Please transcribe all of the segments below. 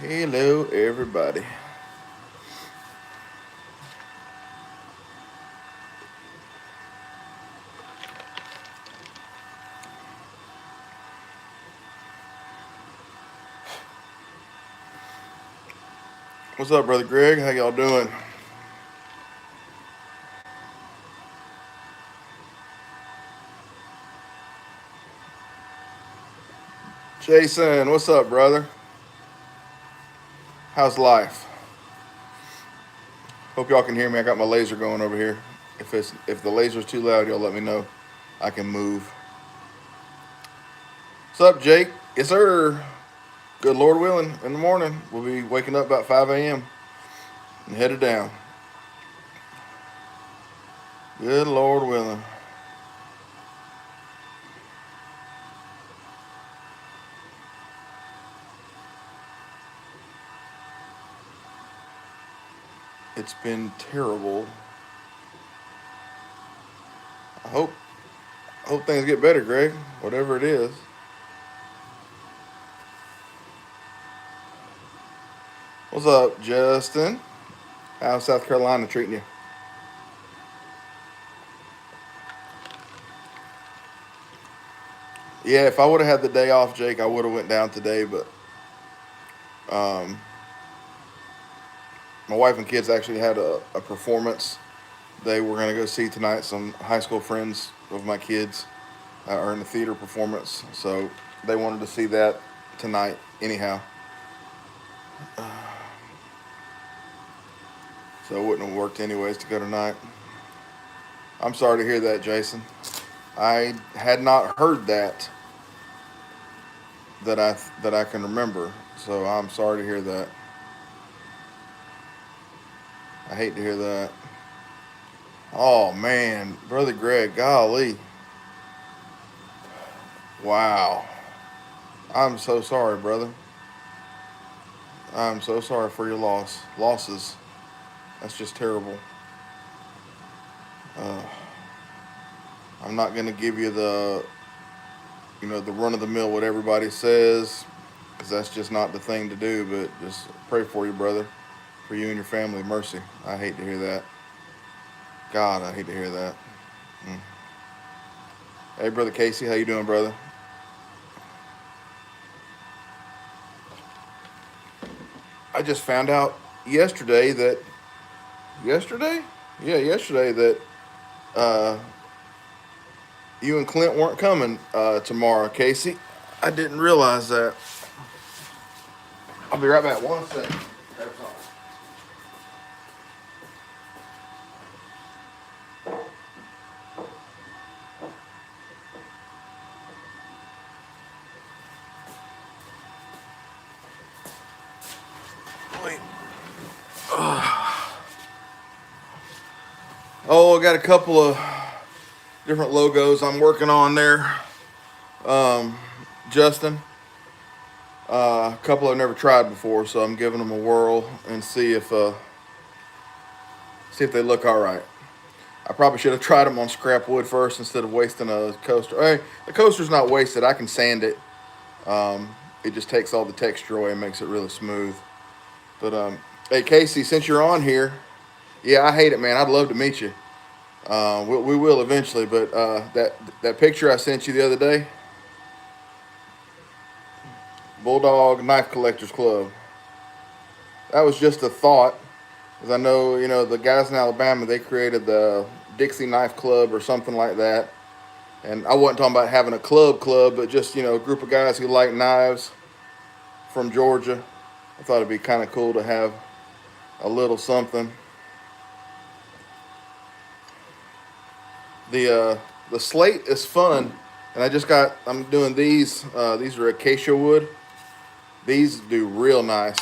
Hello, everybody. What's up, Brother Greg? How y'all doing? Jason, what's up, brother? How's life? Hope y'all can hear me. I got my laser going over here. If the laser's too loud, y'all let me know. I can move. What's up, Jake? Yes, sir. Good Lord willing, in the morning we'll be waking up about 5 a.m. and headed down. Good Lord willing. It's been terrible. I hope things get better, Greg. Whatever it is. What's up, Justin? How's South Carolina treating you? Yeah, if I would have had the day off, Jake, I would have went down today. But um, my wife and kids actually had a performance they were going to go see tonight. Some high school friends of my kids are in the theater performance, so they wanted to see that tonight. Anyhow, so it wouldn't have worked anyways to go tonight. I'm sorry to hear that, Jason. I had not heard that I can remember. So I'm sorry to hear that. I hate to hear that. Oh man, Brother Greg, golly. Wow. I'm so sorry, brother. I'm so sorry for your losses. That's just terrible. Uh, I'm not gonna give you the run of the mill what everybody says, because that's just not the thing to do. But just pray for you, brother, for you and your family. Mercy. I hate to hear that. God, I hate to hear that. Mm. Hey, Brother Casey, how you doing, brother? I just found out yesterday that yesterday, yeah, yesterday that uh, you and Clint weren't coming tomorrow, Casey. I didn't realize that. I'll be right back. 1 second. Wait. Oh, I got a couple of different logos I'm working on there. Justin, a couple I've never tried before, so I'm giving them a whirl and see if they look all right. I probably should have tried them on scrap wood first instead of wasting a coaster. Hey, the coaster's not wasted. I can sand it. It just takes all the texture away and makes it really smooth. But hey, Casey, since you're on here, yeah, I hate it, man. I'd love to meet you. We will eventually, but that picture I sent you the other day, Bulldog Knife Collectors Club. That was just a thought, because I know the guys in Alabama, they created the Dixie Knife Club or something like that. And I wasn't talking about having a club, but just a group of guys who like knives from Georgia. I thought it'd be kind of cool to have a little something. The slate is fun, and I'm doing these. These are acacia wood. These do real nice.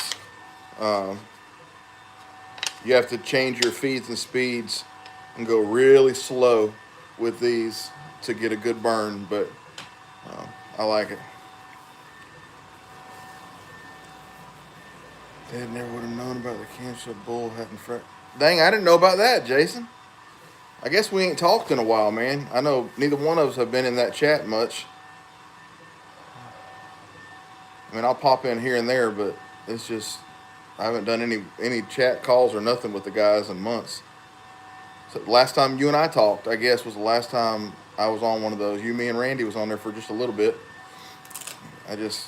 Um, you have to change your feeds and speeds and go really slow with these to get a good burn, but I like it. Dad never would have known about the cancer bull having fret. Dang, I didn't know about that, Jason. I guess we ain't talked in a while, man. I know neither one of us have been in that chat much. I mean, I'll pop in here and there, but It's just I haven't done any chat calls or nothing with the guys in months. So last time you and I talked, I guess, was the last time I was on one of those. You, me, and Randy was on there for just a little bit. I just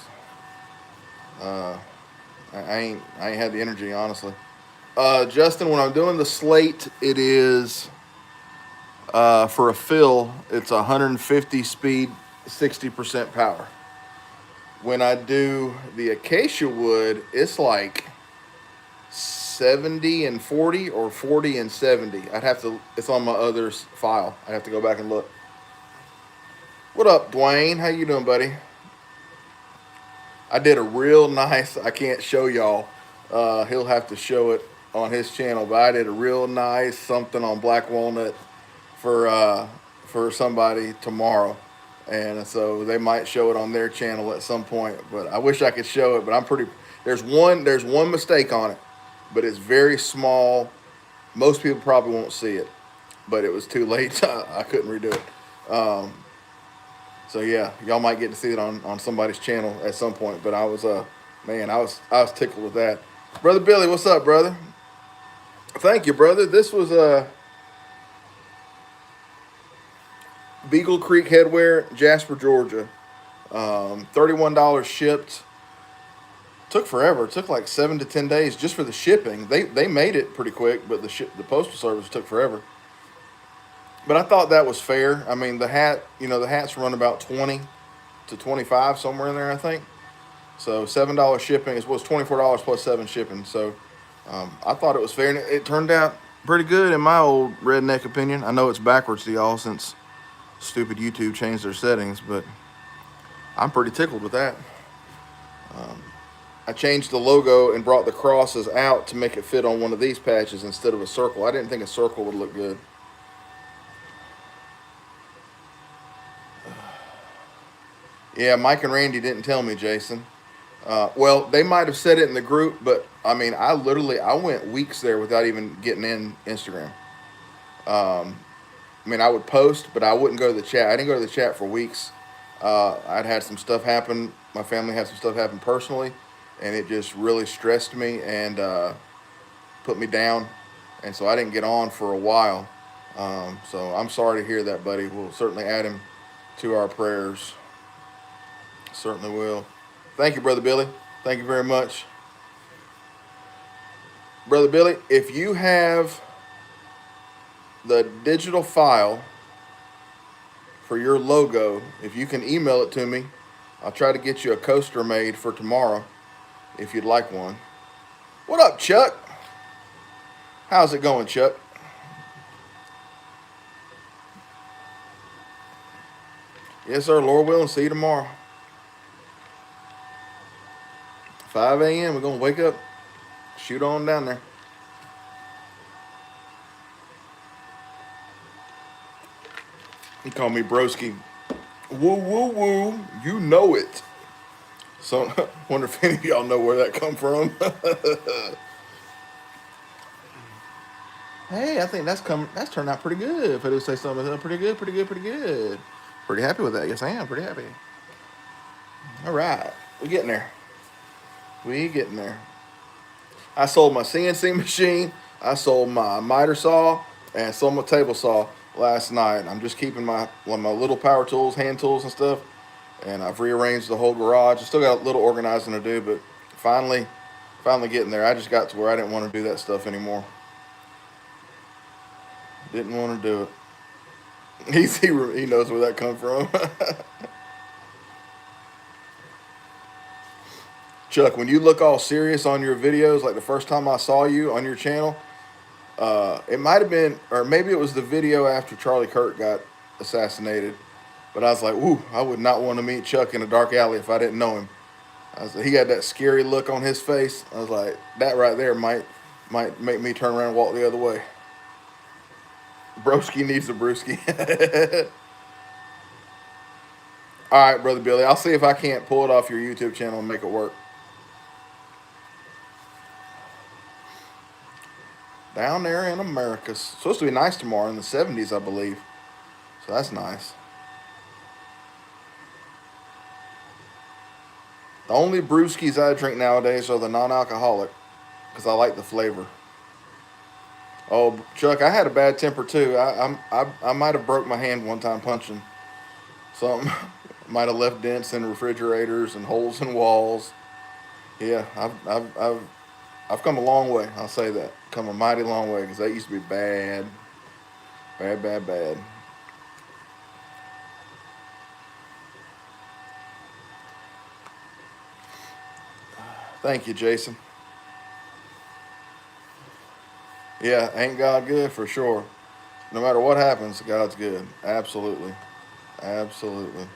uh, I ain't had the energy, honestly. Justin, when I'm doing the slate, it is for a fill. It's 150 speed, 60% power. When I do the acacia wood, it's like 70 and 40 or 40 and 70. I'd have to. It's on my others file. I have to go back and look. What up, Dwayne? How you doing, buddy? I did a real nice. I can't show y'all. He'll have to show it on his channel. But I did a real nice something on black walnut for somebody tomorrow, and so they might show it on their channel at some point. But I wish I could show it. But I'm pretty. There's one mistake on it, but it's very small. Most people probably won't see it, but it was too late. I couldn't redo it. So yeah, y'all might get to see it on somebody's channel at some point. But I was man, I was tickled with that. Brother Billy, what's up, brother? Thank you, brother. This was Beagle Creek Headwear, Jasper, Georgia. $31 shipped. Took forever. It took like 7 to 10 days just for the shipping. They made it pretty quick, but the postal service took forever. But I thought that was fair. I mean, the hats run about 20 to 25 somewhere in there, I think. So $7 shipping is was $24 plus 7 shipping. So I thought it was fair, and it turned out pretty good in my old redneck opinion. I know it's backwards to y'all since stupid YouTube changed their settings, but I'm pretty tickled with that. I changed the logo and brought the crosses out to make it fit on one of these patches instead of a circle. I didn't think a circle would look good. Yeah, Mike and Randy didn't tell me, Jason. Well, they might have said it in the group, but I mean, I went weeks there without even getting in Instagram. I mean, I would post, but I wouldn't go to the chat. I didn't go to the chat for weeks. I'd had some stuff happen. My family had some stuff happen personally, and it just really stressed me and put me down. And so I didn't get on for a while. So I'm sorry to hear that, buddy. We'll certainly add him to our prayers. Certainly will. Thank you, Brother Billy. Thank you very much. Brother Billy, if you have the digital file for your logo, if you can email it to me, I'll try to get you a coaster made for tomorrow if you'd like one. What up, Chuck? How's it going, Chuck? Yes, sir. Lord willing, see you tomorrow. 5 a.m. We're going to wake up, shoot on down there. He called me broski. Woo, woo, woo. You know it. So, wonder if any of y'all know where that come from. Hey, I think that's turned out pretty good. If I do say something, pretty good, pretty good, pretty good. Pretty happy with that. Yes, I am. Pretty happy. All right. We're getting there. I sold my CNC machine. I sold my miter saw and sold my table saw last night. I'm just keeping my little power tools, hand tools and stuff. And I've rearranged the whole garage. I still got a little organizing to do, but finally getting there. I just got to where I didn't want to do that stuff anymore. Didn't want to do it. He knows where that come from. Chuck, when you look all serious on your videos, like the first time I saw you on your channel, it might have been, or maybe it was the video after Charlie Kirk got assassinated. But I was like, ooh, I would not want to meet Chuck in a dark alley if I didn't know him. He had that scary look on his face. I was like, that right there might make me turn around and walk the other way. Broski needs a brewski. All right, Brother Billy. I'll see if I can't pull it off your YouTube channel and make it work. Down there in America. It's supposed to be nice tomorrow in the 70s, I believe. So that's nice. The only brewskis I drink nowadays are the non-alcoholic because I like the flavor. Oh, Chuck, I had a bad temper too. I might have broke my hand one time punching something. Might have left dents in refrigerators and holes in walls. Yeah, I've come a long way. I'll say that. Come a mighty long way because that used to be bad, bad, bad, bad. Thank you, Jason. Yeah, ain't God good for sure. No matter what happens, God's good. Absolutely, absolutely.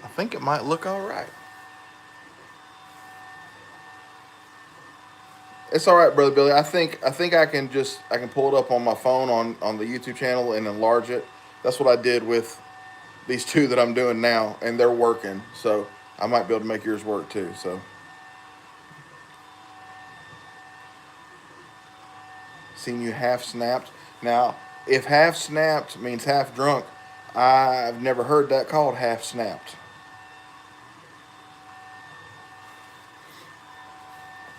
I think it might look all right. It's all right, brother Billy. I think I can pull it up on my phone on the YouTube channel and enlarge it. That's what I did with these two that I'm doing now, and they're working. So I might be able to make yours work too. So seeing you half snapped. Now, if half snapped means half drunk, I've never heard that called half snapped.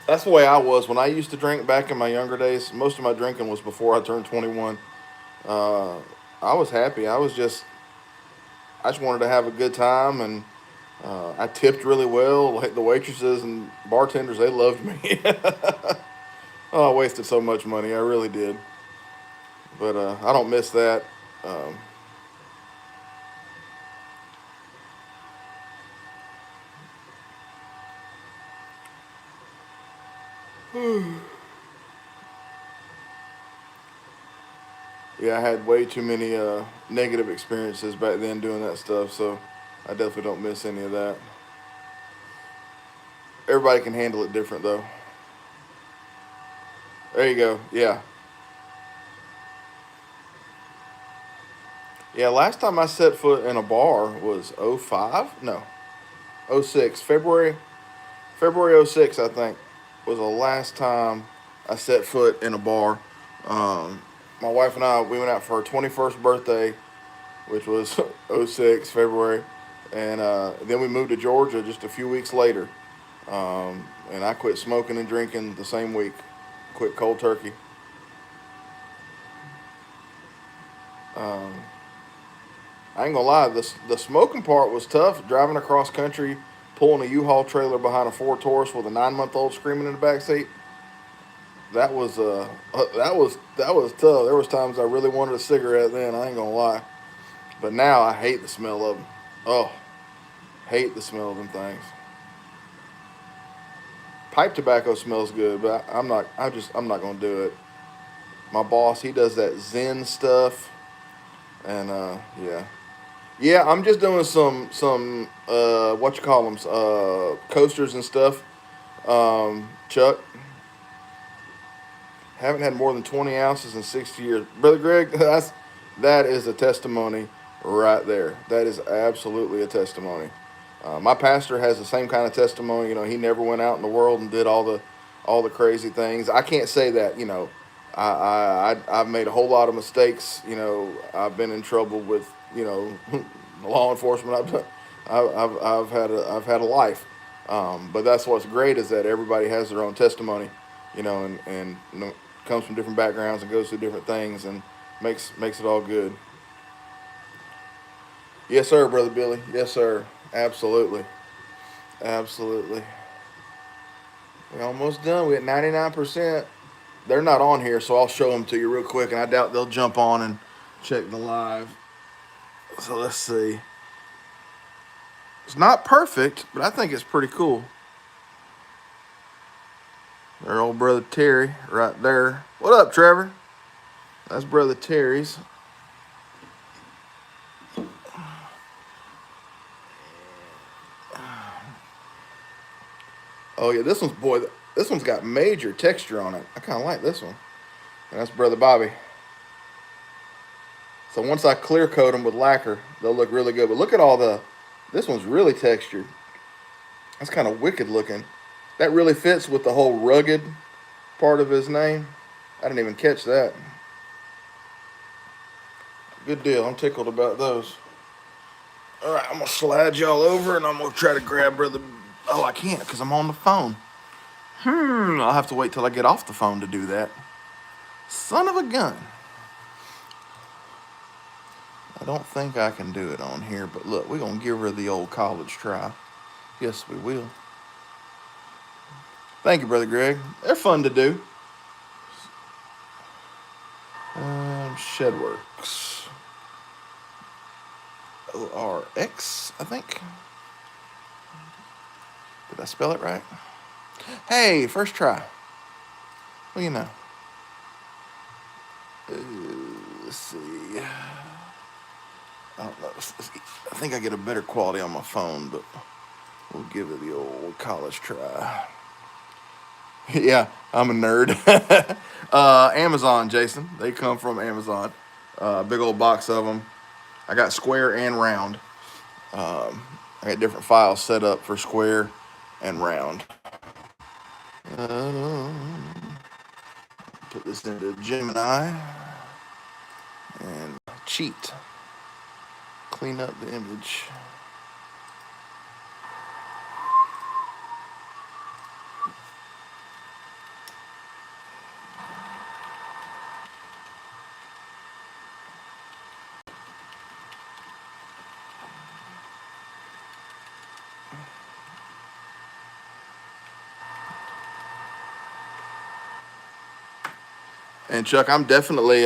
That's the way I was when I used to drink back in my younger days. Most of my drinking was before I turned 21. Uh, I was happy. I just wanted to have a good time, and I tipped really well. Like the waitresses and bartenders, they loved me. Oh, I wasted so much money. I really did, but I don't miss that. Yeah, I had way too many negative experiences back then doing that stuff, so I definitely don't miss any of that. Everybody can handle it different, though. There you go. Yeah. Yeah, last time I set foot in a bar was '05. No, '06. February '06, I think, was the last time I set foot in a bar. Um, my wife and I, we went out for our 21st birthday, which was '06 February. And then we moved to Georgia just a few weeks later. And I quit smoking and drinking the same week. Quit cold turkey. Um, I ain't gonna lie, the smoking part was tough. Driving across country, pulling a U-Haul trailer behind a Ford Taurus with a 9-month-old screaming in the back seat. That was tough. There was times I really wanted a cigarette then. I ain't gonna lie, but now I hate the smell of them. Oh, hate the smell of them things. Pipe tobacco smells good, but I'm not. I'm not gonna do it. My boss, he does that Zen stuff, and yeah, yeah. I'm just doing some what you call them coasters and stuff. Chuck, haven't had more than 20 ounces in 60 years, brother Greg. That is a testimony right there. That is absolutely a testimony. My pastor has the same kind of testimony. You know, he never went out in the world and did all the crazy things. I can't say that. You know, I've made a whole lot of mistakes. You know, I've been in trouble with law enforcement. I've had a life. But that's what's great is that everybody has their own testimony. And comes from different backgrounds and goes through different things and makes it all good. Yes, sir, brother Billy. Yes, sir. Absolutely. Absolutely. We're almost done. We at 99%. They're not on here, so I'll show them to you real quick, and I doubt they'll jump on and check the live. So let's see. It's not perfect, but I think it's pretty cool. Their old brother Terry right there. What up, Trevor? That's brother Terry's. Oh yeah, this one's got major texture on it. I kind of like this one. And that's brother Bobby. So once I clear coat them with lacquer, they'll look really good. But look at this one's really textured. That's kind of wicked looking. That really fits with the whole rugged part of his name. I didn't even catch that. Good deal. I'm tickled about those. All right, I'm gonna slide y'all over, and I'm gonna try to grab brother. Oh, I can't because I'm on the phone. I'll have to wait till I get off the phone to do that. Son of a gun. I don't think I can do it on here, but look, we're gonna give her the old college try. Yes, we will. Thank you, brother Greg. They're fun to do. Shedworks. ORX, I think. Did I spell it right? Hey, first try. Well, you know. Let's see. I don't know. I think I get a better quality on my phone, but we'll give it the old college try. Yeah, I'm a nerd. Amazon, Jason. They come from Amazon. Big old box of them. I got square and round. I got different files set up for square and round. Put this into Gemini and cheat. Clean up the image. And Chuck, I'm definitely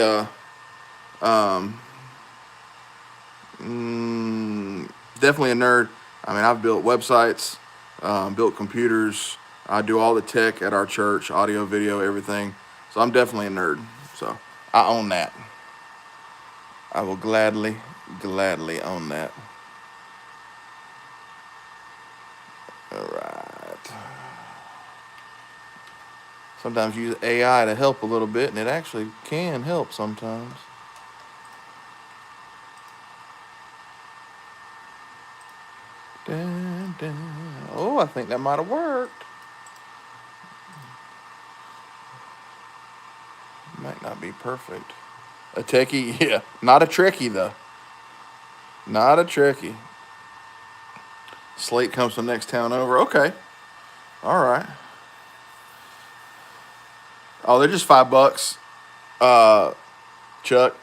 definitely a nerd. I mean, I've built websites, built computers. I do all the tech at our church, audio, video, everything. So I'm definitely a nerd. So I own that. I will gladly own that. All right. Sometimes you use AI to help a little bit, and it actually can help sometimes. Dun, dun. Oh, I think that might have worked. Might not be perfect. A techie, yeah. Not a trekkie, though. Not a trekkie. Slate comes from next town over. Okay. All right. Oh, they're just $5. Chuck.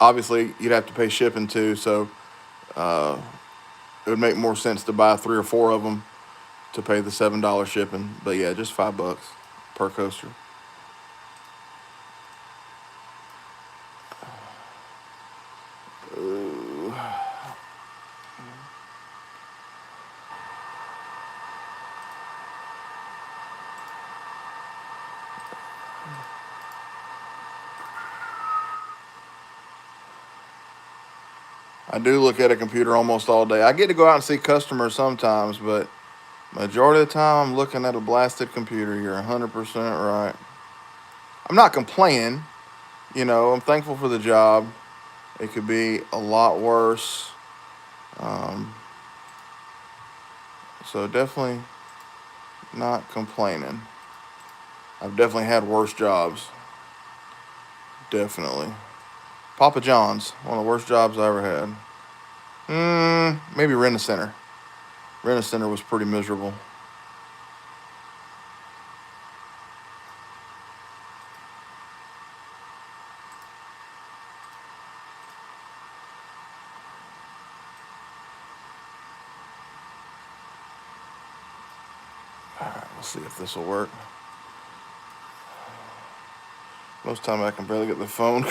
Obviously, you'd have to pay shipping too, so it would make more sense to buy 3 or 4 of them to pay the $7 shipping. But yeah, just $5 per coaster. Ooh. I do look at a computer almost all day. I get to go out and see customers sometimes, but majority of the time I'm looking at a blasted computer. You're 100% right. I'm not complaining. You know, I'm thankful for the job. It could be a lot worse. So definitely not complaining. I've definitely had worse jobs. Definitely. Papa John's, one of the worst jobs I ever had. Maybe Rent-A-Center. Rent-A-Center was pretty miserable. All right, we'll see if this will work. Most time I can barely get the phone.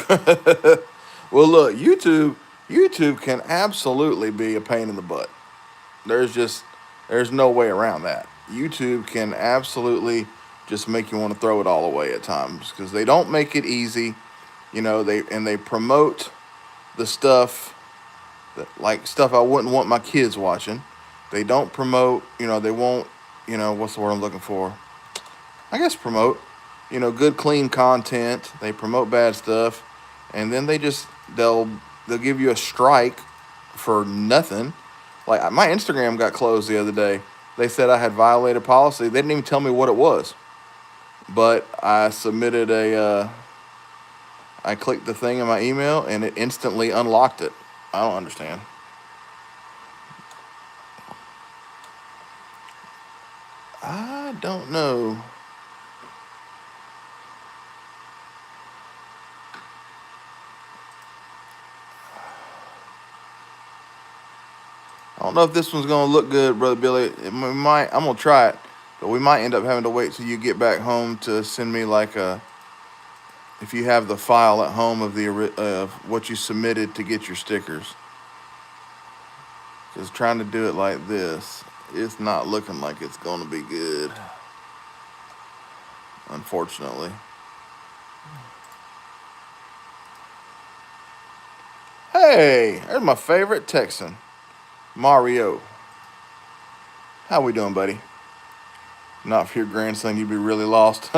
Well, look, YouTube can absolutely be a pain in the butt. There's no way around that. YouTube can absolutely just make you want to throw it all away at times because they don't make it easy. You know, they promote the stuff like stuff I wouldn't want my kids watching. They don't promote, they won't, what's the word I'm looking for? I guess promote, good clean content. They promote bad stuff, and then they'll give you a strike for nothing. Like my Instagram got closed the other day. They said I had violated policy. They didn't even tell me what it was, but I submitted I clicked the thing in my email and it instantly unlocked it. I don't understand. I don't know. I don't know if this one's gonna look good, Brother Billy. I'm gonna try it, but we might end up having to wait till you get back home to send me like if you have the file at home of what you submitted to get your stickers. Because trying to do it like this, it's not looking like it's gonna be good, unfortunately. Hey, there's my favorite Texan, Mario. How we doing, buddy? Not for your grandson, you'd be really lost.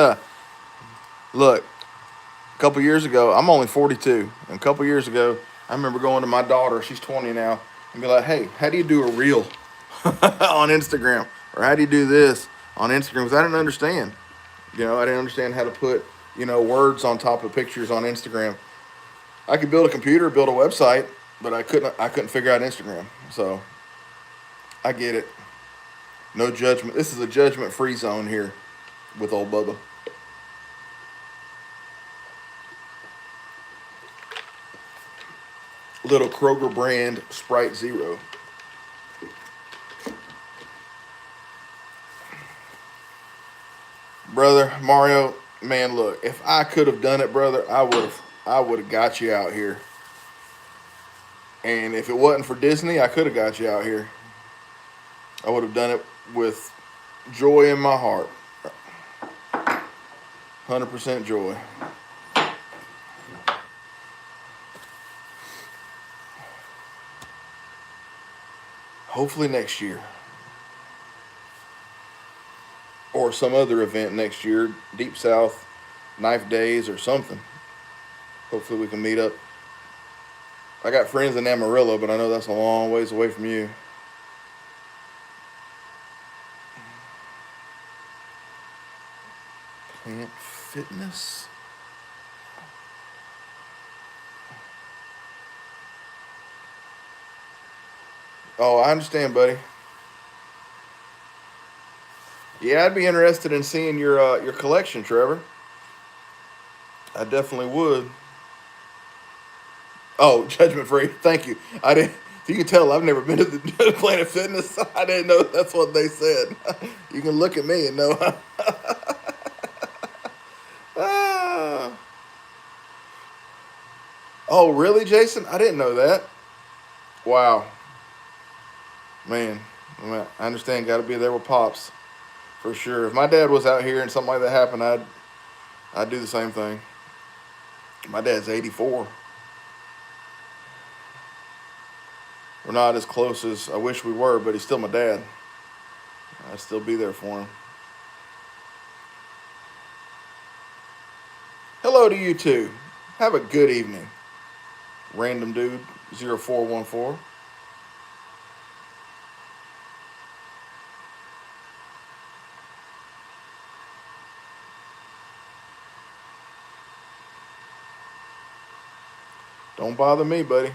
Look, a couple years ago, I'm only 42, and a couple years ago, I remember going to my daughter, she's 20 now, and be like, hey, how do you do a reel on Instagram? Or how do you do this on Instagram? Because I didn't understand. I didn't understand how to put, words on top of pictures on Instagram. I could build a computer, build a website, but I couldn't figure out Instagram. So I get it. No judgment. This is a judgment-free zone here with old Bubba. Little Kroger brand Sprite Zero. Brother Mario, man, look, if I could have done it, brother, I would have got you out here. And if it wasn't for Disney, I could have got you out here. I would have done it with joy in my heart. 100% joy. Hopefully next year. Or some other event next year. Deep South, Knife Days or something. Hopefully we can meet up. I got friends in Amarillo, but I know that's a long ways away from you. Plant Fitness. Oh, I understand, buddy. Yeah, I'd be interested in seeing your collection, Trevor. I definitely would. Oh, judgment free. Thank you. I didn't. You can tell I've never been to the Planet Fitness. I didn't know that's what they said. You can look at me and know. Ah. Oh, really, Jason? I didn't know that. Wow. Man, I understand. Got to be there with Pops. For sure. If my dad was out here and something like that happened, I'd do the same thing. My dad's 84. We're not as close as I wish we were, but he's still my dad. I'd still be there for him. Hello to you too. Have a good evening. Random dude 0414. Don't bother me, buddy.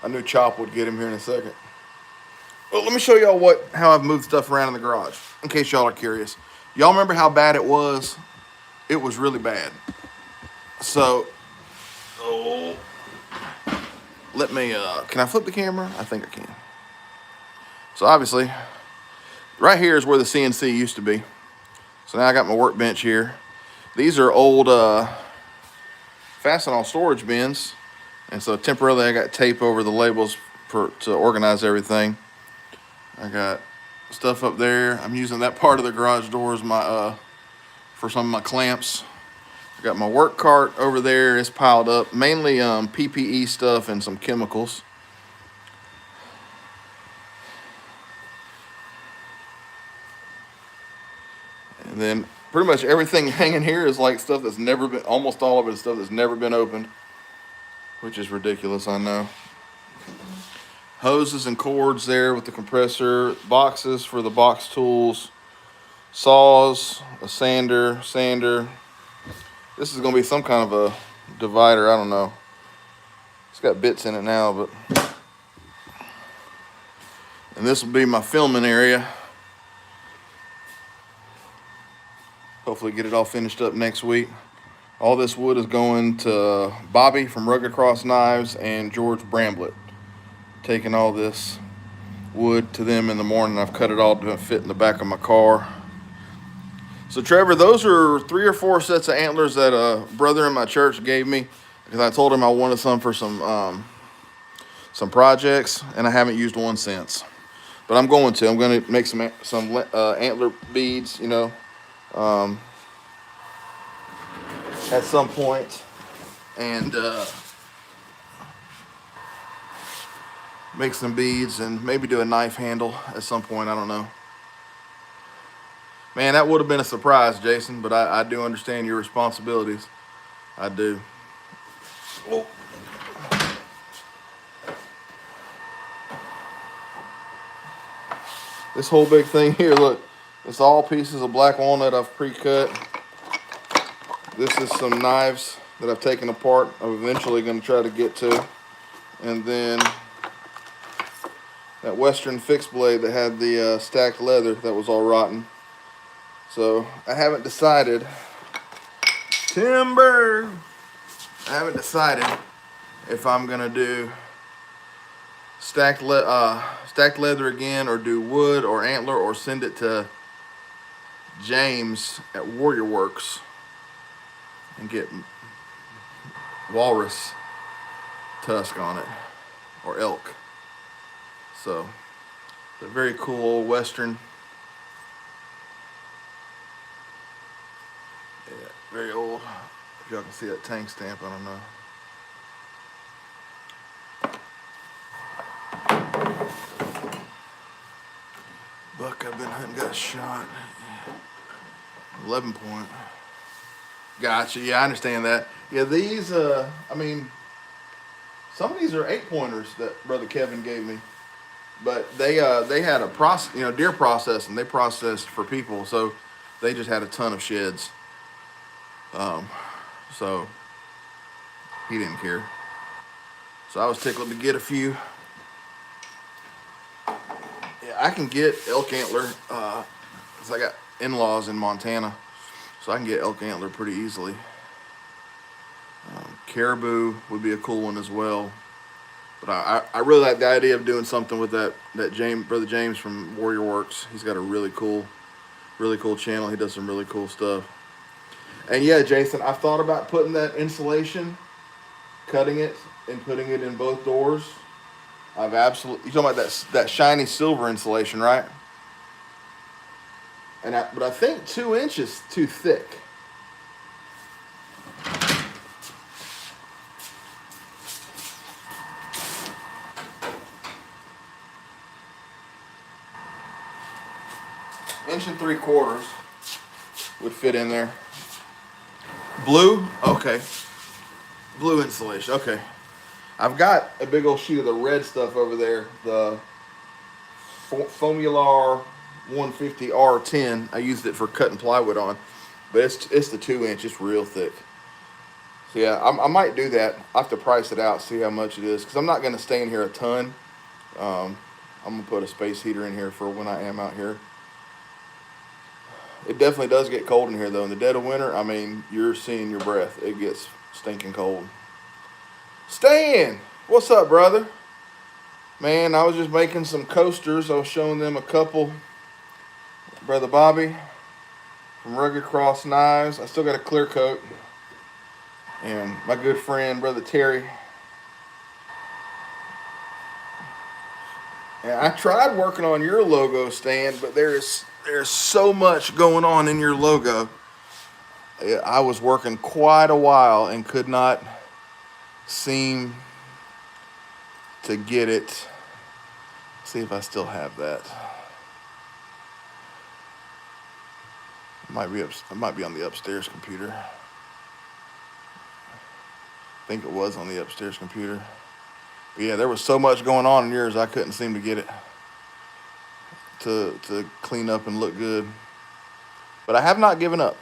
I knew Chop would get him here in a second. Well, let me show y'all how I've moved stuff around in the garage, in case y'all are curious. Y'all remember how bad it was? It was really bad. So, let me, can I flip the camera? I think I can. So obviously, right here is where the CNC used to be. So now I got my workbench here. These are old Fastenal storage bins. And so temporarily I got tape over the labels to organize everything. I got stuff up there. I'm using that part of the garage door as for some of my clamps. I got my work cart over there. It's piled up, mainly PPE stuff and some chemicals. And then pretty much everything hanging here is like stuff that's never been, almost all of it is stuff that's never been opened, which is ridiculous, I know. hoses and cords there with the compressor, boxes for the box tools, saws, a sander. This is gonna be some kind of a divider, I don't know. It's got bits in it now, but. And this will be my filming area. Hopefully get it all finished up next week. All this wood is going to Bobby from Rugged Cross Knives and George Bramblett. Taking all this wood to them in the morning. I've cut it all to fit in the back of my car. So Trevor, those are 3 or 4 sets of antlers that a brother in my church gave me because I told him I wanted some for some projects, and I haven't used one since. But I'm going to make some antler beads, you know, at some point, and make some beads and maybe do a knife handle at some point. I don't know. Man, that would have been a surprise, Jason, but I do understand your responsibilities. I do. Oh. This whole big thing here, look, it's all pieces of black walnut I've pre-cut. This is some knives that I've taken apart. I'm eventually going to try to get to. And then that Western fixed blade that had the stacked leather that was all rotten. So I haven't decided. Timber! I haven't decided if I'm going to do stacked leather again, or do wood or antler, or send it to James at Warrior Works and get walrus tusk on it, or elk. So the very cool old Western, yeah, very old. If y'all can see that tank stamp, I don't know. Buck I've been hunting got shot. 11 point. Gotcha. Yeah, I understand that. Yeah, these, I mean, some of these are 8-pointers that Brother Kevin gave me, but they had a process, you know, deer processing. They processed for people, so they just had a ton of sheds. So he didn't care. So I was tickled to get a few. Yeah, I can get elk antler, cause I got in-laws in Montana, so I can get elk antler pretty easily. Caribou would be a cool one as well. But I really like the idea of doing something with that Brother James from Warrior Works. He's got a really cool channel. He does some really cool stuff. And yeah, Jason, I've thought about putting that insulation, cutting it and putting it in both doors. You're talking about that shiny silver insulation, right? But I think 2 inches too thick. Inch and 3/4 would fit in there. Blue? Okay. Blue insulation. Okay. I've got a big old sheet of the red stuff over there. The Foamular 150 R10. I used it for cutting plywood on. But it's the 2 inch. It's real thick. So yeah, I might do that. I have to price it out, see how much it is. Because I'm not going to stay in here a ton. I'm going to put a space heater in here for when I am out here. It definitely does get cold in here, though. In the dead of winter, I mean, you're seeing your breath. It gets stinking cold. Stan, what's up, brother? Man, I was just making some coasters. I was showing them a couple. Brother Bobby from Rugged Cross Knives. I still got a clear coat. And my good friend, Brother Terry. And I tried working on your logo, Stan, but there's so much going on in your logo. I was working quite a while and could not seem to get it. See if I still have that. It might be on the upstairs computer. I think it was on the upstairs computer. Yeah, there was so much going on in yours, I couldn't seem to get it to clean up and look good. But I have not given up.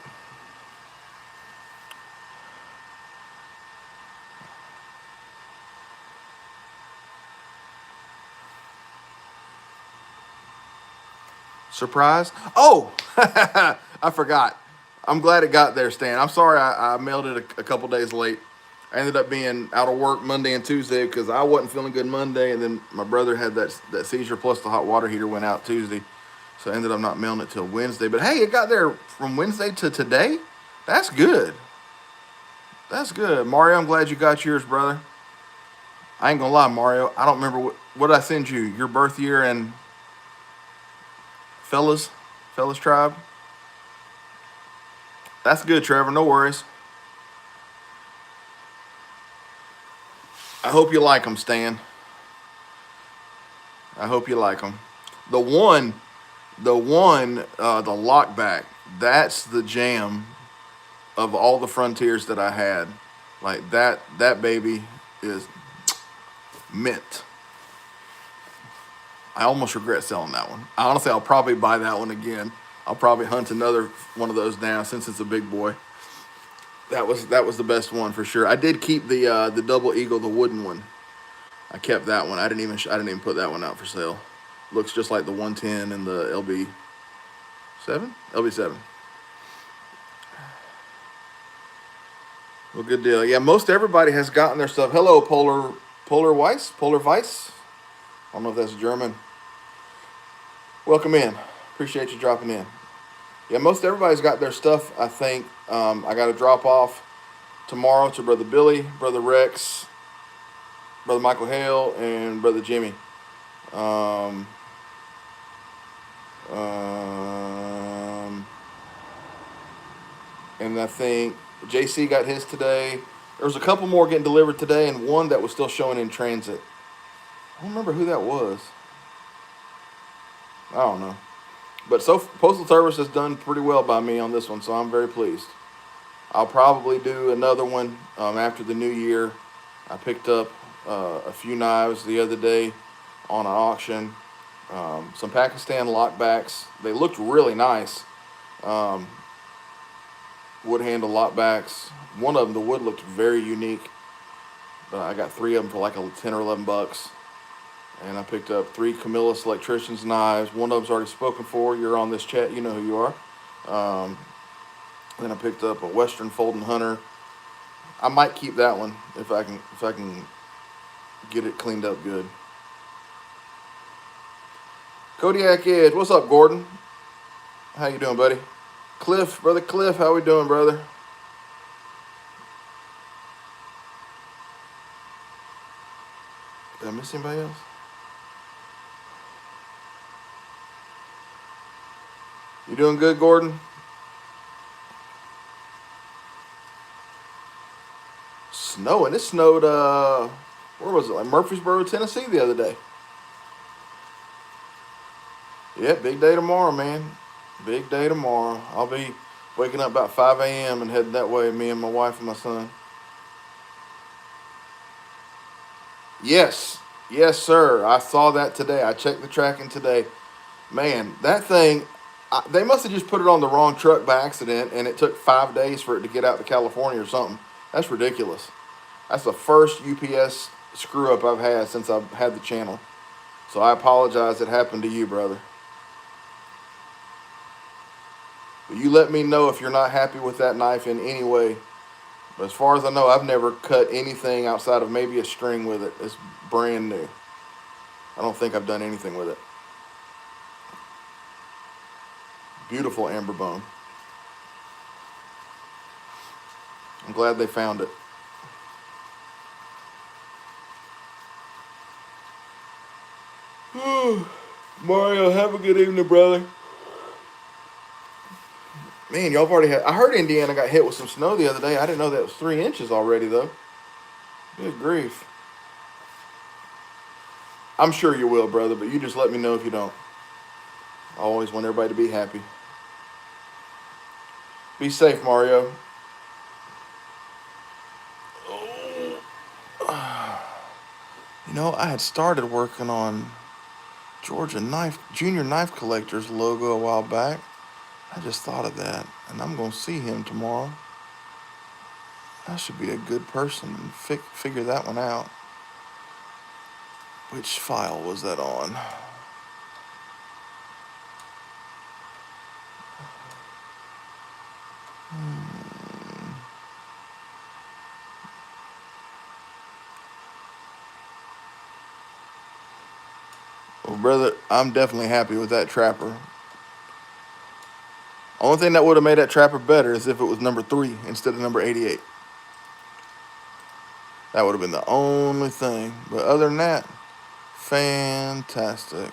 Surprise? Oh, I forgot. I'm glad it got there, Stan. I'm sorry I mailed it a couple days late. I ended up being out of work Monday and Tuesday because I wasn't feeling good Monday, and then my brother had that seizure, plus the hot water heater went out Tuesday. So I ended up not mailing it till Wednesday. But hey, it got there from Wednesday to today. That's good. That's good. Mario, I'm glad you got yours, brother. I ain't gonna lie, Mario. I don't remember what did I send you? Your birth year and fellas tribe. That's good, Trevor. No worries. I hope you like them, Stan. I hope you like them. The one, the lockback. That's the jam of all the Frontiers that I had. Like that baby is mint. I almost regret selling that one. Honestly, I'll probably buy that one again. I'll probably hunt another one of those down since it's a big boy. That was the best one for sure. I did keep the double eagle, the wooden one. I kept that one. I didn't even put that one out for sale. Looks just like the 110 and the LB7. LB7. Well, good deal. Yeah, most everybody has gotten their stuff. Hello, Polar Weiss. I don't know if that's German. Welcome in. Appreciate you dropping in. Yeah, most everybody's got their stuff, I think. I got to drop off tomorrow to Brother Billy, Brother Rex, Brother Michael Hale, and Brother Jimmy. Um, um, and I think JC got his today. There was a couple more getting delivered today, and one that was still showing in transit. I don't remember who that was. I don't know. But so Postal Service has done pretty well by me on this one, so I'm very pleased. I'll probably do another one after the new year. I picked up a few knives the other day on an auction. Some Pakistan lockbacks. They looked really nice. Um, wood handle lockbacks. One of them, the wood looked very unique. But I got three of them for like 10 or 11 bucks. And I picked up 3 Camillus electrician's knives. One of them's already spoken for. You're on this chat. You know who you are. Then I picked up a Western Folding Hunter. I might keep that one if I can get it cleaned up good. Kodiak Edge, what's up, Gordon? How you doing, buddy? Cliff, brother Cliff, how we doing, brother? Did I miss anybody else? You doing good, Gordon? Snowing. It snowed, where was it? Like Murfreesboro, Tennessee the other day. Yeah, big day tomorrow, man. Big day tomorrow. I'll be waking up about 5 a.m. and heading that way, me and my wife and my son. Yes. Yes, sir. I saw that today. I checked the tracking today. Man, that thing, they must have just put it on the wrong truck by accident, and it took 5 days for it to get out to California or something. That's ridiculous. That's the first UPS screw up I've had since I've had the channel. So I apologize it happened to you, brother. But you let me know if you're not happy with that knife in any way. But as far as I know, I've never cut anything outside of maybe a string with it. It's brand new. I don't think I've done anything with it. Beautiful amber bone. I'm glad they found it. Mario, have a good evening, brother. Man, y'all have already had. I heard Indiana got hit with some snow the other day. I didn't know that was 3 inches already, though. Good grief. I'm sure you will, brother, but you just let me know if you don't. I always want everybody to be happy. Be safe, Mario. You I had started working on Georgia Junior Knife Collector's logo a while back. I just thought of that, and I'm going to see him tomorrow. I should be a good person and figure that one out. Which file was that on? Well, brother, I'm definitely happy with that trapper. Only thing that would have made that trapper better is if it was number 3 instead of number 88. That would have been the only thing. But other than that, fantastic.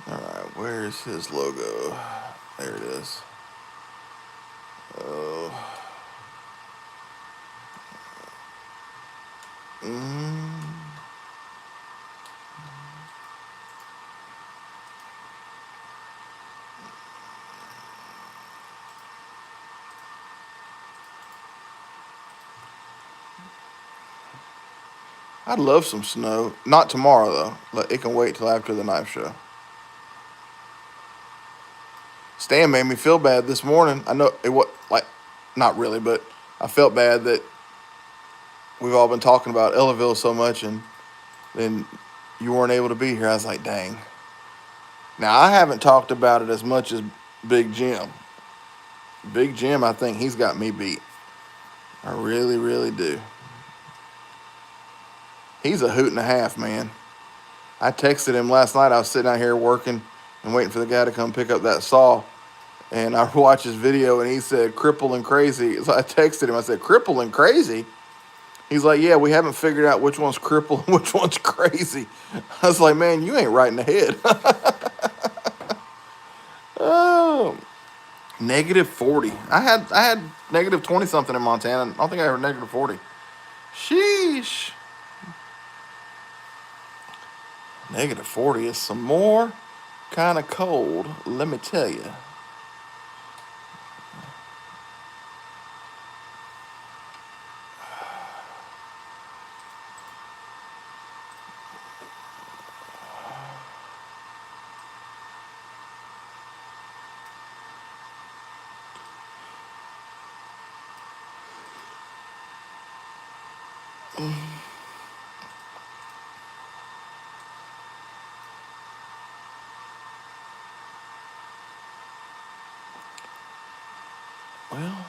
All right, where's his logo? There it is. Oh. I'd love some snow. Not tomorrow, though. It can wait till after the knife show. Stan made me feel bad this morning. I know it was not really, but I felt bad that we've all been talking about Ellaville so much, and then you weren't able to be here. I was like, dang. Now, I haven't talked about it as much as Big Jim. Big Jim, I think he's got me beat. I really, really do. He's a hoot and a half, man. I texted him last night. I was sitting out here working and waiting for the guy to come pick up that saw. And I watched his video, and he said, cripple and crazy. So I texted him. I said, cripple and crazy? He's like, yeah, we haven't figured out which one's cripple and which one's crazy. I was like, man, you ain't right in the head. Oh, -40. I had -20 something in Montana. I don't think I ever -40. Sheesh. -40 is some more kind of cold, let me tell you. Well,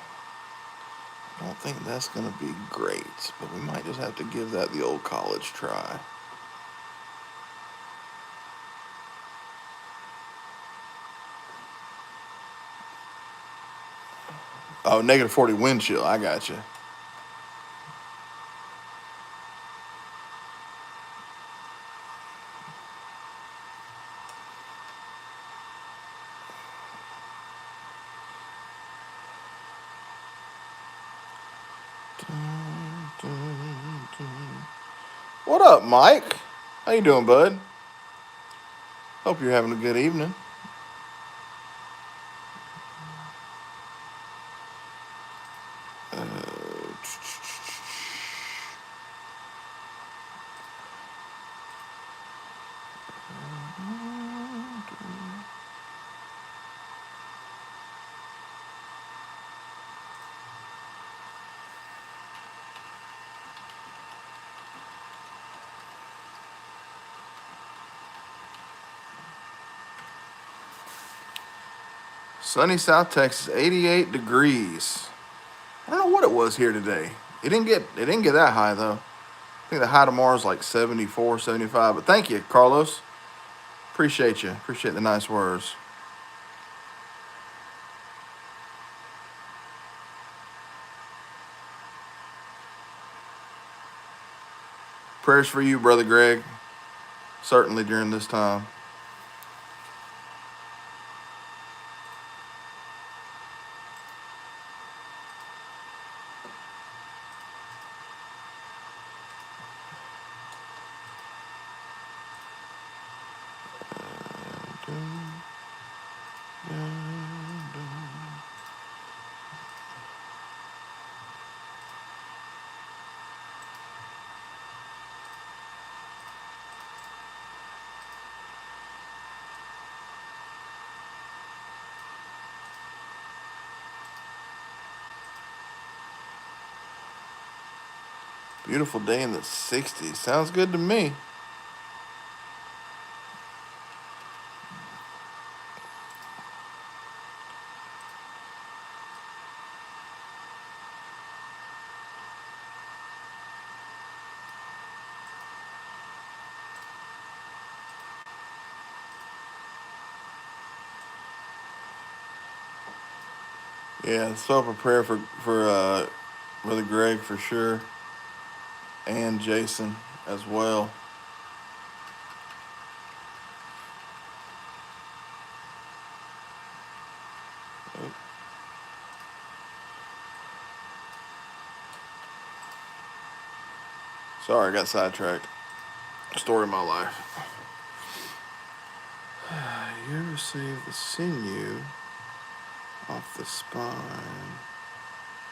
I don't think that's going to be great, but we might just have to give that the old college try. Oh, -40 wind chill. I got you. What up, Mike? How you doing, bud? Hope you're having a good evening. Sunny South Texas, 88 degrees. I don't know what it was here today. It didn't get that high though. I think the high tomorrow is like 74, 75. But thank you, Carlos. Appreciate you. Appreciate the nice words. Prayers for you, Brother Greg. Certainly during this time. Beautiful day in the 60s. Sounds good to me. Yeah, let's throw up a prayer for Brother Greg for sure, and Jason as well. Sorry, I got sidetracked. Story of my life. You ever save the sinew off the spine?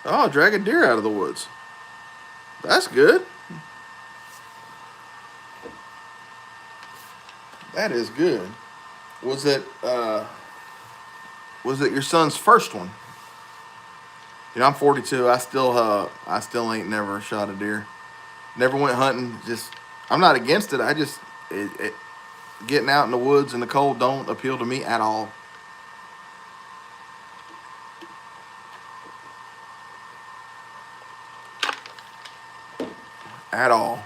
Oh, drag a deer out of the woods. That's good. That is good. Was it your son's first one? You know, I'm 42. I still ain't never shot a deer. Never went hunting. Just I'm not against it. Getting out in the woods in the cold don't appeal to me at all. At all.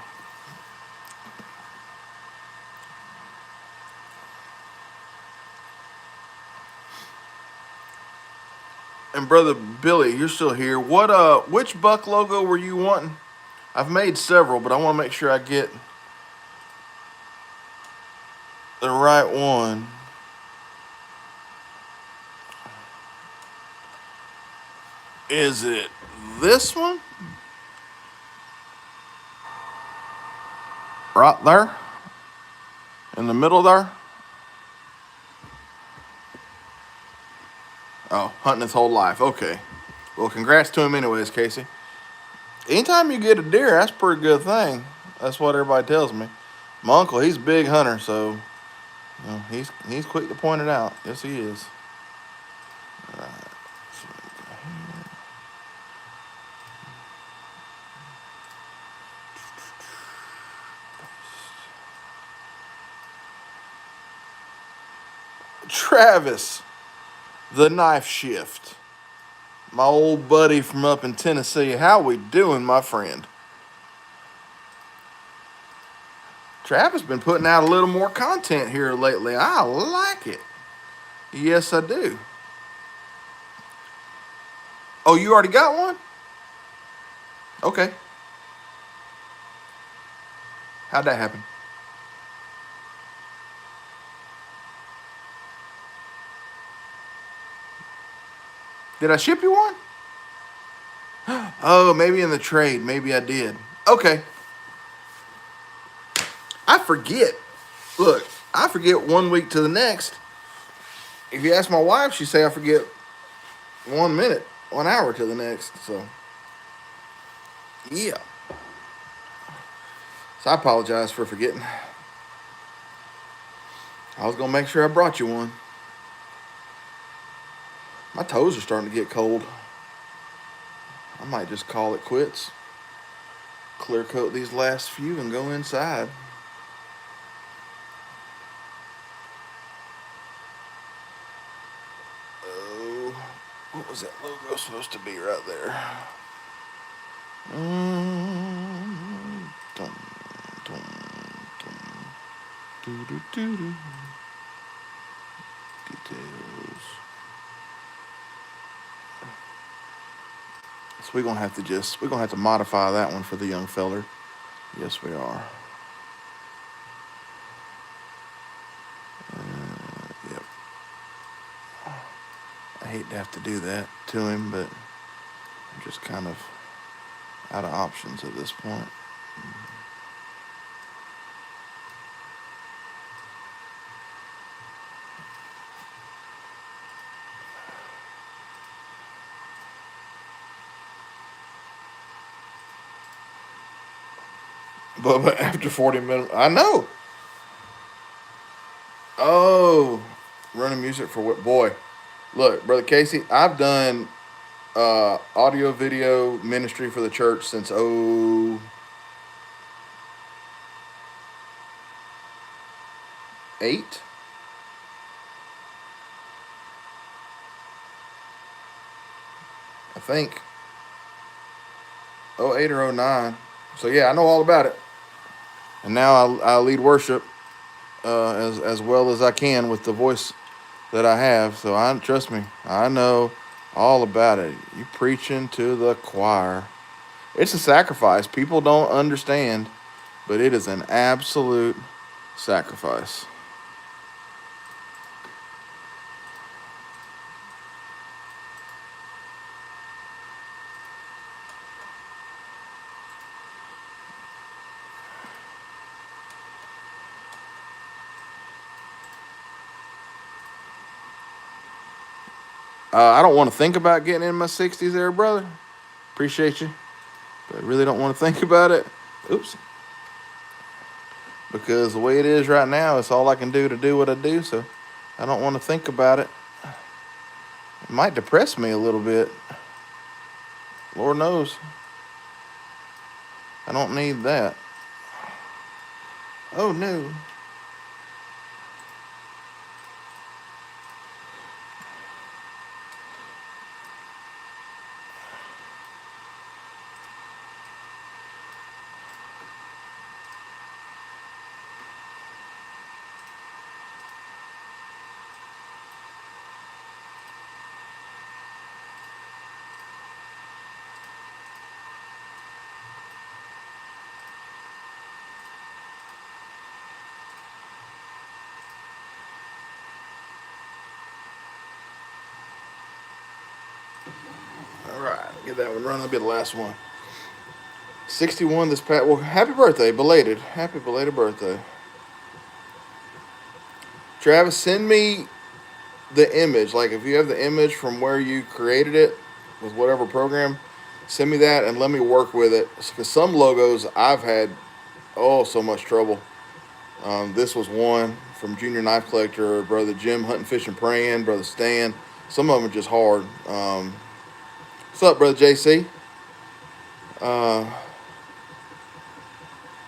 And brother Billy, you're still here. Which buck logo were you wanting? I've made several, but I want to make sure I get the right one. Is it this one? Right there? In the middle there? Oh, hunting his whole life. Okay. Well, congrats to him anyways, Casey. Anytime you get a deer, that's a pretty good thing. That's what everybody tells me. My uncle, he's a big hunter, so you know, he's quick to point it out. Yes, he is. All right. Travis, the knife shift. My old buddy from up in Tennessee. How we doing, my friend? Travis been putting out a little more content here lately. I like it. Yes, I do. Oh, you already got one? Okay. How'd that happen? Did I ship you one? Oh, maybe in the trade. Maybe I did. Okay. I forget. Look, I forget 1 week to the next. If you ask my wife, she say I forget 1 minute, 1 hour to the next. So, yeah. So I apologize for forgetting. I was gonna make sure I brought you one. My toes are starting to get cold. I might just call it quits. Clear coat these last few and go inside. Oh, what was that logo supposed to be right there? Dum, dum, dum. Doo, doo, doo, doo. Details. So we're gonna have to modify that one for the young feller. Yes, we are. Yep. I hate to have to do that to him, but I'm just kind of out of options at this point. Bubba, after 40 minutes, I know. Oh, running music for what? Boy, look, Brother Casey, I've done audio video ministry for the church since 8. I think. 08 or 09. So yeah, I know all about it. And now I lead worship as well as I can with the voice that I have. So trust me, I know all about it. You preaching to the choir. It's a sacrifice. People don't understand, but it is an absolute sacrifice. I don't want to think about getting in my 60s there, brother. Appreciate you, but I really don't want to think about it. Oops. Because the way it is right now, it's all I can do to do what I do, so I don't want to think about it. It might depress me a little bit. Lord knows. I don't need that. Oh no. All right, get that one run. That'll be the last one. 61 this past. Well, happy birthday, belated. Happy belated birthday. Travis, send me the image. Like, if you have the image from where you created it with whatever program, send me that and let me work with it. Because some logos I've had, so much trouble. This was one from Junior Knife Collector, Brother Jim, Hunting, Fishing, Praying, Brother Stan. Some of them are just hard. What's up, Brother JC?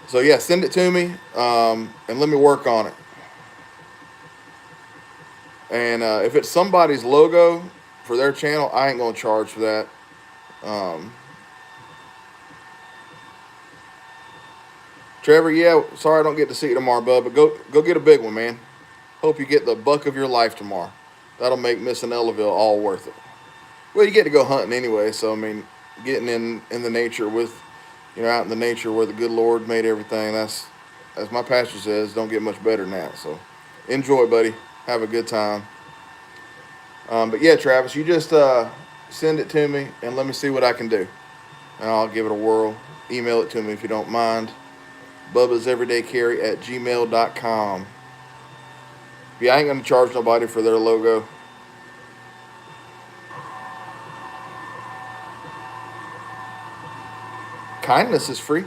So yeah, send it to me and let me work on it. And if it's somebody's logo for their channel, I ain't gonna charge for that. Trevor, yeah, sorry I don't get to see you tomorrow, bud, but go get a big one, man. Hope you get the buck of your life tomorrow. That'll make Missing Ellaville all worth it. Well, you get to go hunting anyway, so I mean, getting in the nature with, out in the nature where the good Lord made everything. That's, as my pastor says, don't get much better than that. So, enjoy, buddy. Have a good time. But yeah, Travis, you just send it to me and let me see what I can do, and I'll give it a whirl. Email it to me if you don't mind. BubbasEverydayCarry@gmail.com. Yeah, I ain't gonna charge nobody for their logo. Kindness is free.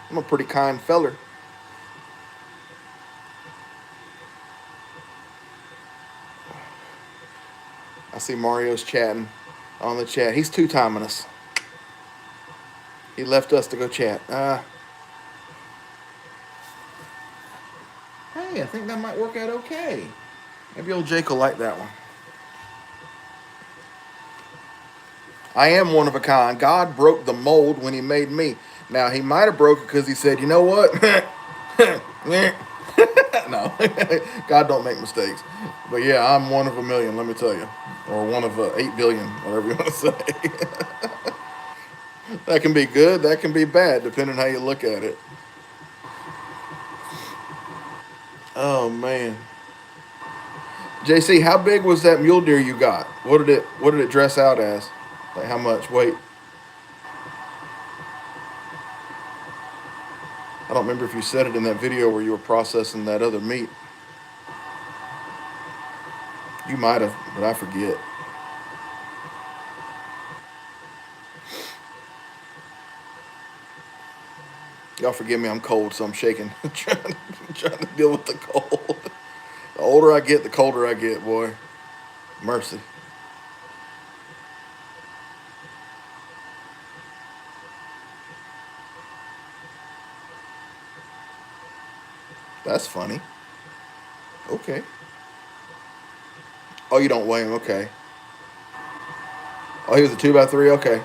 I'm a pretty kind feller. I see Mario's chatting on the chat. He's two-timing us. He left us to go chat. Hey, I think that might work out okay. Maybe old Jake will like that one. I am one of a kind. God broke the mold when he made me. Now, he might have broke it because he said, you know what? No, God don't make mistakes. But yeah, I'm one of a million, let me tell you. Or one of 8 billion, whatever you want to say. That can be good, that can be bad, depending how you look at it. Oh, man. JC, how big was that mule deer you got? What did it dress out as? Like how much weight? I don't remember if you said it in that video where you were processing that other meat. You might have, but I forget. Y'all forgive me, I'm cold, so I'm shaking. trying to deal with the cold. The older I get, the colder I get, boy. Mercy. That's funny. Okay. Oh, you don't weigh him. Okay. Oh, he was a 2x3. Okay.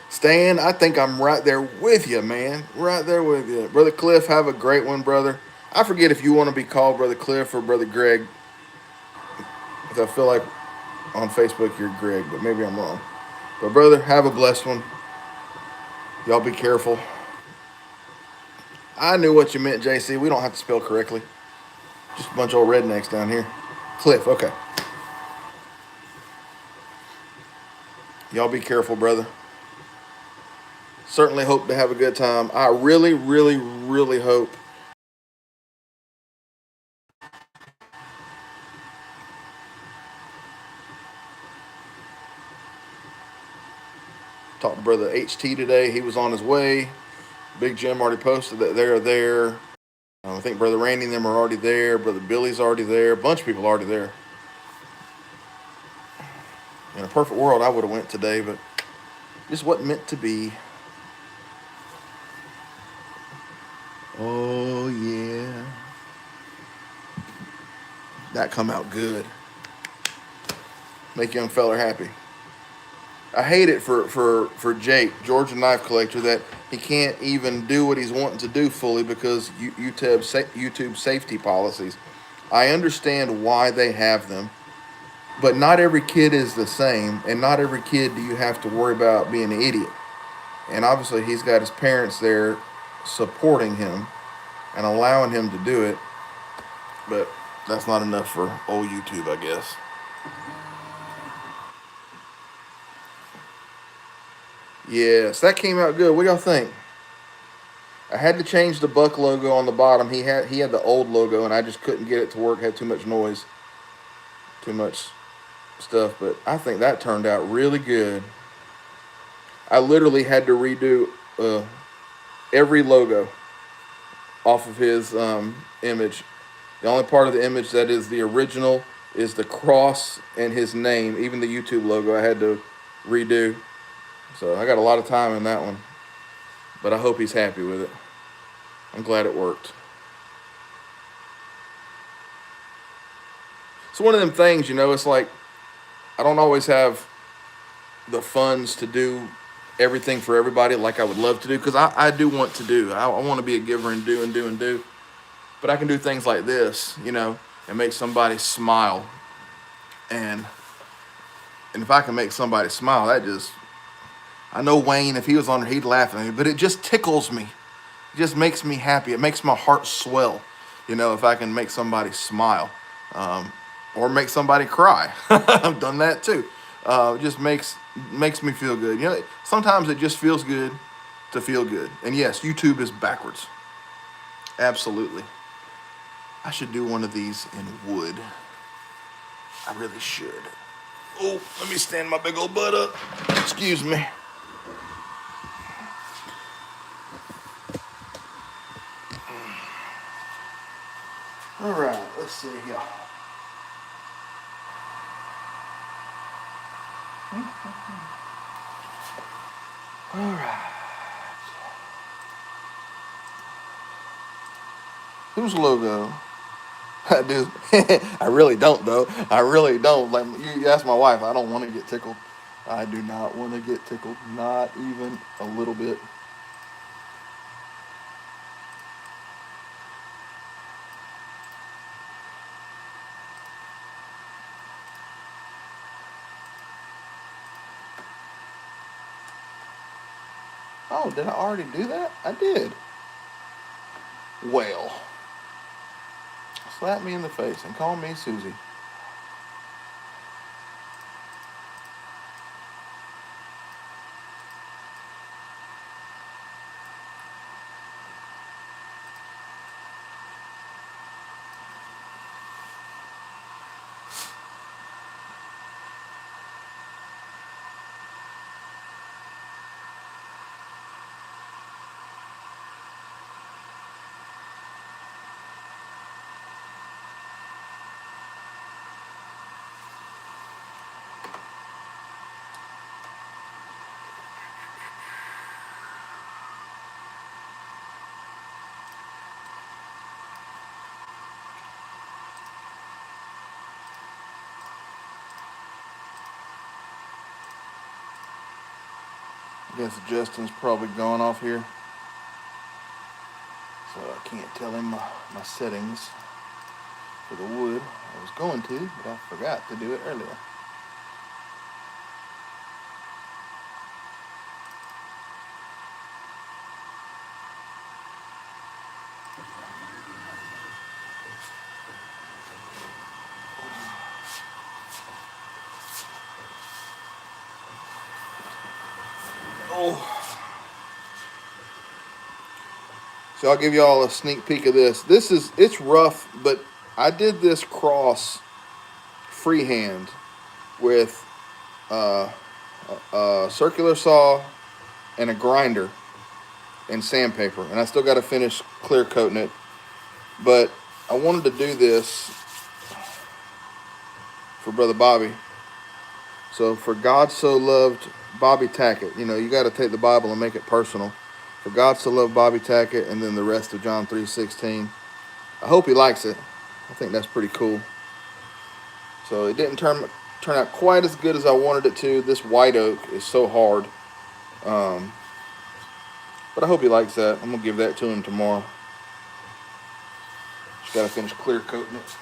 Stan, I think I'm right there with you, man. Right there with you. Brother Cliff, have a great one, brother. I forget if you want to be called Brother Cliff or Brother Greg, because I feel like on Facebook you're Greg, but maybe I'm wrong. But, brother, have a blessed one. Y'all be careful. I knew what you meant, JC. We don't have to spell correctly. Just a bunch of old rednecks down here. Cliff, okay. Y'all be careful, brother. Certainly hope to have a good time. I really, really, really hope. Talked to Brother HT today. He was on his way. Big Jim already posted that they're there. I think Brother Randy and them are already there. Brother Billy's already there. A bunch of people already there. In a perfect world, I would have went today, but just wasn't meant to be. Oh, yeah. That come out good. Make young feller happy. I hate it for Jake, Georgia Knife Collector, that he can't even do what he's wanting to do fully because YouTube safety policies. I understand why they have them, but not every kid is the same, and not every kid do you have to worry about being an idiot. And obviously he's got his parents there supporting him and allowing him to do it, but that's not enough for old YouTube, I guess. Yes, that came out good. What do y'all think? I had to change the Buck logo on the bottom. He had the old logo, and I just couldn't get it to work. It had too much noise, too much stuff. But I think that turned out really good. I literally had to redo every logo off of his image. The only part of the image that is the original is the cross and his name. Even the YouTube logo I had to redo. So I got a lot of time in that one. But I hope he's happy with it. I'm glad it worked. It's one of them things, it's like I don't always have the funds to do everything for everybody like I would love to do, because I do want to do. I want to be a giver and do and do and do. But I can do things like this, and make somebody smile. And if I can make somebody smile, I know Wayne, if he was on there, he'd laugh at me, but it just tickles me. It just makes me happy. It makes my heart swell, if I can make somebody smile. Or make somebody cry. I've done that too. It just makes me feel good. Sometimes it just feels good to feel good. And yes, YouTube is backwards. Absolutely. I should do one of these in wood. I really should. Oh, let me stand my big old butt up. Excuse me. All right, let's see here. All right. Whose logo? I do. I really don't, though. I really don't. Like you ask my wife, I don't want to get tickled. I do not want to get tickled, not even a little bit. Oh, did I already do that? I did. Well, slap me in the face and call me Susie. Guess Justin's probably gone off here, so I can't tell him my settings for the wood. I was going to, but I forgot to do it earlier. Oh. So I'll give y'all a sneak peek of this. It's rough, but I did this cross freehand with a circular saw and a grinder and sandpaper, and I still got to finish clear coating it. But I wanted to do this for Brother Bobby. So for God so loved Bobby Tackett, you got to take the Bible and make it personal. For God so loved Bobby Tackett, and then the rest of John 3:16. I hope he likes it. I think that's pretty cool. So it didn't turn out quite as good as I wanted it to. This white oak is so hard. But I hope he likes that. I'm going to give that to him tomorrow. Just got to finish clear coating it.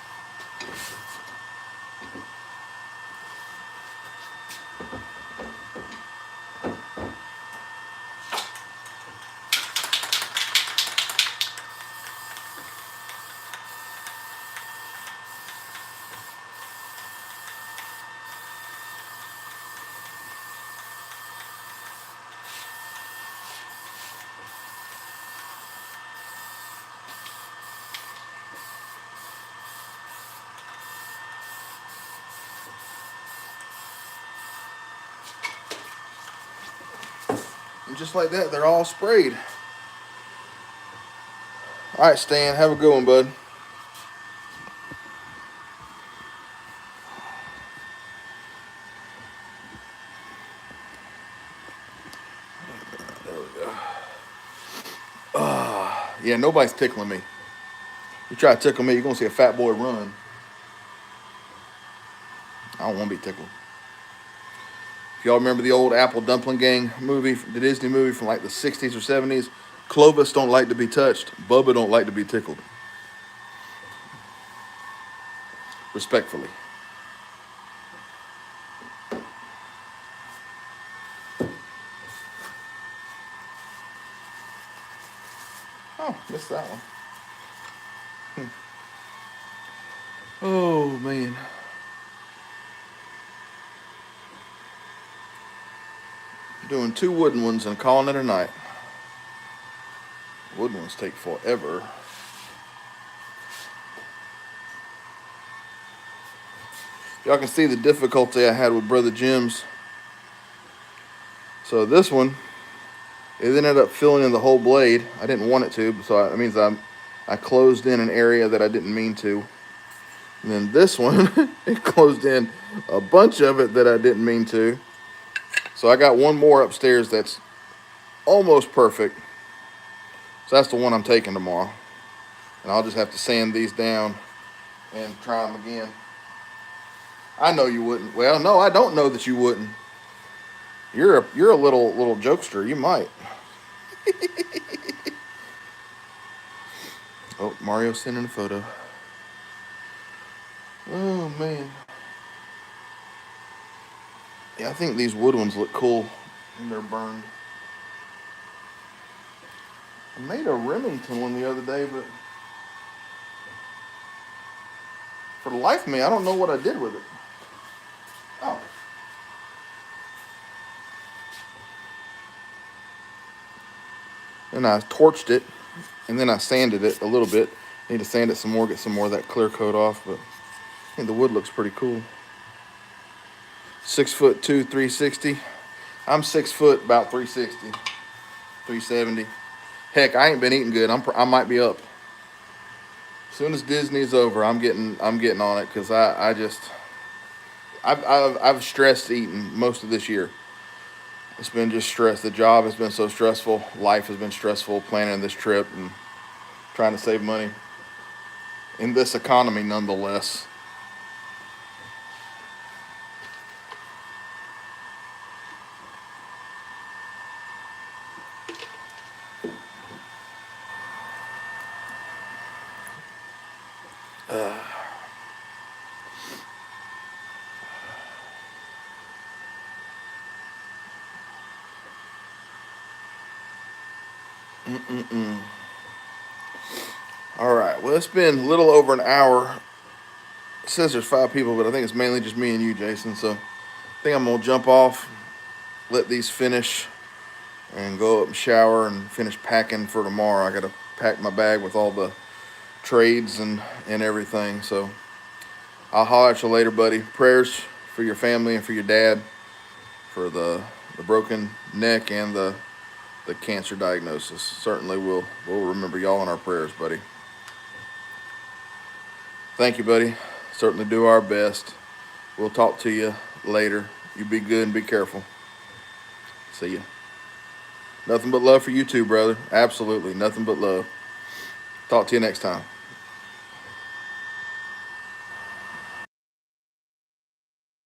And just like that, they're all sprayed. All right, Stan, have a good one, bud. There we go. Yeah, nobody's tickling me. You try to tickle me, you're going to see a fat boy run. I don't want to be tickled. If y'all remember the old Apple Dumpling Gang movie, the Disney movie from like the 60s or 70s, Clovis don't like to be touched. Bubba don't like to be tickled. Respectfully. Oh, missed that one. Oh, man. Doing 2 wooden ones and calling it a night. Wooden ones take forever. Y'all can see the difficulty I had with Brother Jim's. So this one, it ended up filling in the whole blade. I didn't want it to, so that means I closed in an area that I didn't mean to. And then this one, it closed in a bunch of it that I didn't mean to. So I got one more upstairs that's almost perfect. So that's the one I'm taking tomorrow. And I'll just have to sand these down and try them again. I know you wouldn't. Well, no, I don't know that you wouldn't. You're a little jokester. You might. Oh, Mario's sending a photo. Oh, man. Yeah, I think these wood ones look cool when they're burned. I made a Remington one the other day, but for the life of me, I don't know what I did with it. Oh. And I torched it, and then I sanded it a little bit. Need to sand it some more, get some more of that clear coat off, but I think the wood looks pretty cool. 6'2", 360. I'm 6 foot, about 360, 370. Heck, I ain't been eating good. I might be up. As soon as Disney's over, I'm getting on it because I've stressed eating most of this year. It's been just stress. The job has been so stressful. Life has been stressful. Planning this trip and trying to save money in this economy, nonetheless. All right. Well, it's been a little over an hour. It says there's 5 people, but I think it's mainly just me and you, Jason. So I think I'm gonna jump off, let these finish, and go up and shower and finish packing for tomorrow. I gotta pack my bag with all the trades and everything. So I'll holler at you later, buddy. Prayers for your family and for your dad, for the broken neck and the cancer diagnosis. Certainly we'll remember y'all in our prayers, buddy. Thank you, buddy. Certainly do our best. We'll talk to you later. You be good and be careful. See ya. Nothing but love for you too, brother. Absolutely. Nothing but love. Talk to you next time.